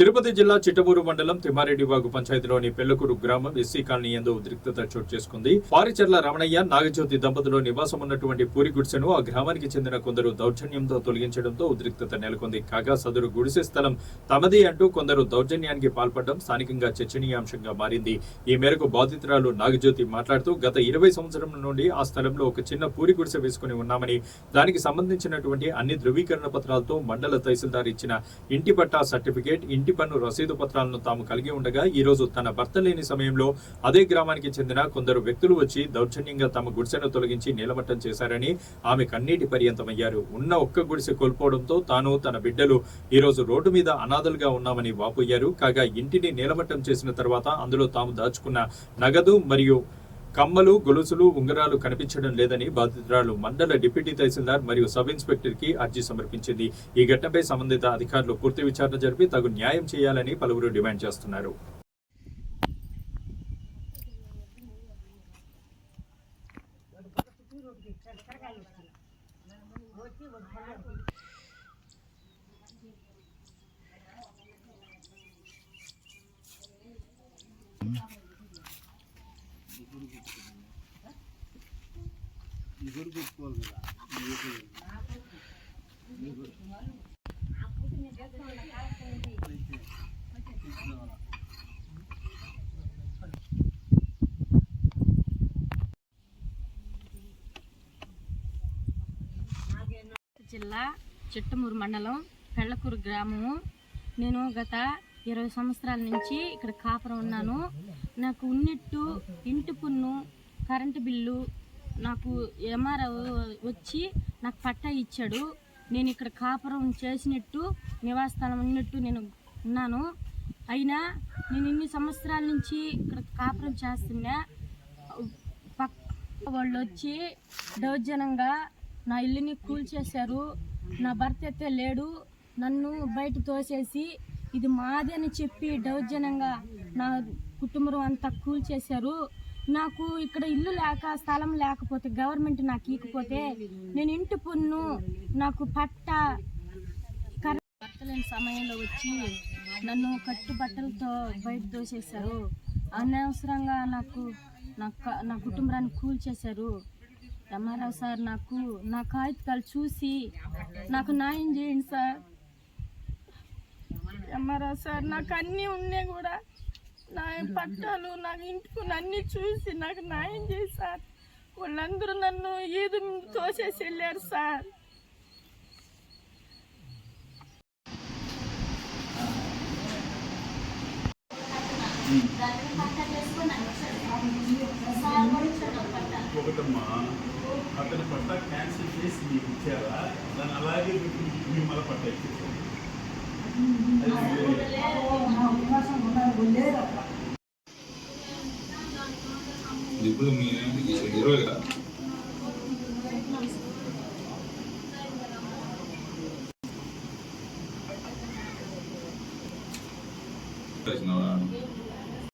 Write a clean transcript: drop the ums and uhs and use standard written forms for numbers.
తిరుపతి జిల్లా చిట్టమూరు మండలం తిమ్మారెడ్డివాగు పంచాయతీలోని పెళ్లకూరు గ్రామం ఎస్సీ కాలనీ యందు ఉద్రిక్తత చోటు చేసుకుంది. పారిచర్ల రమణయ్య నాగజ్యోతి దంపతులు నివాసం ఉన్నటువంటి పూరి గుడిసెను ఆ గ్రామానికి చెందిన కొందరు దౌర్జన్యంతో తొలగించడంతో ఉద్రిక్తత నెలకొంది. కాగా సదరు గుడిసె స్థలం తమది అంటూ కొందరు దౌర్జన్యానికి పాల్పడడం స్థానికంగా చర్చనీయాంశంగా మారింది. ఈ మేరకు బాధితురాలు నాగజ్యోతి మాట్లాడుతూ గత 20 సంవత్సరం నుండి ఆ స్థలంలో ఒక చిన్న పూరి గుడిసె వేసుకుని ఉన్నామని, దానికి సంబంధించినటువంటి అన్ని ధృవీకరణ పత్రాలతో మండల తహసీల్దార్ ఇచ్చిన ఇంటి పట్టా సర్టిఫికేట్, ఇంటి పన్ను రసీదు పత్రాలను తాము కలిగి ఉండగా ఈ రోజు తన భర్త లేని సమయంలో అదే గ్రామానికి చెందిన కొందరు వ్యక్తులు వచ్చి దౌర్జన్యంగా తమ గుడిసెను తొలగించి నీలమట్టం చేశారని ఆమె కన్నీటి పర్యంతమయ్యారు. ఉన్న ఒక్క గుడిసె కోల్పోవడంతో తాను తన బిడ్డలు ఈ రోజు రోడ్డు మీద అనాథలుగా ఉన్నామని వాపోయారు. కాగా ఇంటిని నీలమట్టం చేసిన తర్వాత అందులో తాము దాచుకున్న నగదు మరియు కమ్మలు, గొలుసులు, ఉంగరాలు కనిపించడం లేదని బాధితురాలు మండల డిప్యూటీ తహసీల్దార్ మరియు సబ్ ఇన్స్పెక్టర్ కి అర్జీ సమర్పించింది. ఈ ఘటనపై సంబంధిత అధికారులు పూర్తి విచారణ జరిపి తగు న్యాయం చేయాలని పలువురు డిమాండ్ చేస్తున్నారు. జిల్లా చిట్టమూరు మండలం పెళ్లకూరు గ్రామము. నేను గత 20 సంవత్సరాల నుంచి ఇక్కడ కాపురం ఉన్నాను. నాకు ఉన్నట్టు ఇంటి పన్ను, కరెంటు బిల్లు, నాకు ఎంఆర్ఓ వచ్చి నాకు పట్టా ఇచ్చాడు. నేను ఇక్కడ కాపురం చేసినట్టు, నివాసస్థలం ఉన్నట్టు నేను ఉన్నాను. అయినా నేను ఇన్ని సంవత్సరాల నుంచి ఇక్కడ కాపురం చేస్తున్నా. వాళ్ళు వచ్చి దౌర్జన్యంగా నా ఇల్లుని కూల్చేశారు. నా భర్త అయితే లేడు, నన్ను బయట తోసేసి ఇది మాది అని చెప్పి దౌర్జన్యంగా నా కుటుంబం అంతా కూల్చేశారు. నాకు ఇక్కడ ఇల్లు లేక, స్థలం లేకపోతే, గవర్నమెంట్ నాకు ఇకపోతే నేను ఇంటి పన్ను, నాకు పట్ట భర్తలేని సమయంలో వచ్చి నన్ను కట్టుబట్టలతో బయట తోసేశారు. అనవసరంగా నా కుటుంబాన్ని కూల్చేశారు. ఎంఆర్ఓ సార్ నా కాగితాలు చూసి నాకు న్యాయం చేయండి సార్. ఎంఆర్ఓ సార్ నాకు అన్నీ ఉన్నాయి కూడా, నా పట్టాలు, నాకు ఇంటికి అన్నీ చూసి నాకు న్యాయం చేయి సార్. వాళ్ళందరూ నన్ను ఈదు తోసేసి వెళ్ళారు సార్. ఒకటమ్మా, అతని పట్టా క్యాన్సిల్ చేసి మీకు ఇచ్చారా? దాన్ని అలాగే మీ మళ్ళీ పట్టా ఇచ్చేసారు. ఇప్పుడు మీ 20 కదా